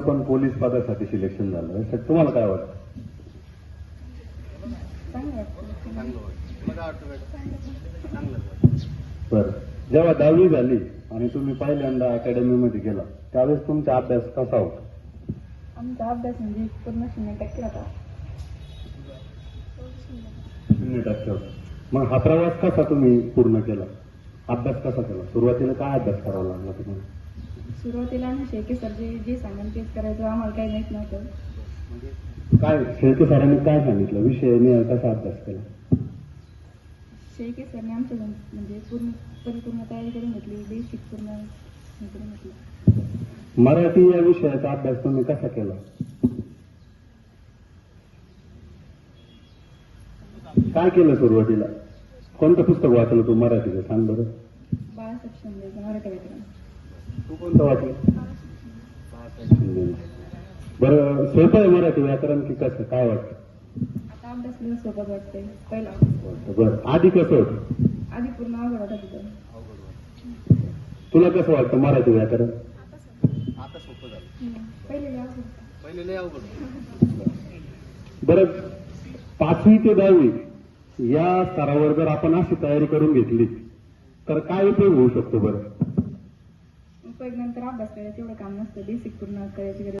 पण पोलीस पदासाठी सिलेक्शन झालं, तर तुम्हाला काय वाटतं? बरं, जेव्हा 10वी झाली आणि तुम्ही पहिल्यांदा अकॅडमीमध्ये गेला त्यावेळेस तुमचा अभ्यास कसा होता? आमचा अभ्यास म्हणजे पूर्ण 0% होता. 0% होता. मग हा प्रवास कसा तुम्ही पूर्ण केला? अभ्यास कसा केला? सुरुवातीला काय अभ्यास करावा लागला तुम्हाला? सुरुवातीला आम्ही शेळके सर जे सांगाल तेच करायचं, आम्हाला काही माहित नव्हतं. काय शेळके सरांनी काय सांगितलं? विषयाने कसा अभ्यास केला? शेळके सरने आमच्या म्हणजे परिपूर्ण तयारी करून घेतली, बेसिक पूर्ण हे करून घेतली. मराठी या विषयाचा अभ्यास तुम्ही कसा केला? काय केलं सुरुवातीला? कोणतं पुस्तक वाचलं तू मराठीचं, सांग बरं. बाळासाहेब शिंदेचं मराठी व्याकरण. तू कोणतं वाचलं? बरं, सोपं आहे मराठी व्याकरण की कसं, काय वाटतं? आता अभ्यास केलं सोबत वाटतंय. पहिला बरं, आधी कसं होतं? आधी पूर्ण अवघड होता तिथं. तुला कसं वाटतं मराठी व्याकरण? आता सोपं झालं. पहिले लय अवघड होतं. पहिले लय अवघड. बरं, 5वी ते 10वी या स्तरावर जर आपण अशी तयारी करून घेतली तर काय उपयोग होऊ शकतो? बरं, उपयोग नंतर अभ्यास करायचं तेवढं काम नसतं, बेसिक पूर्ण करायची गरज.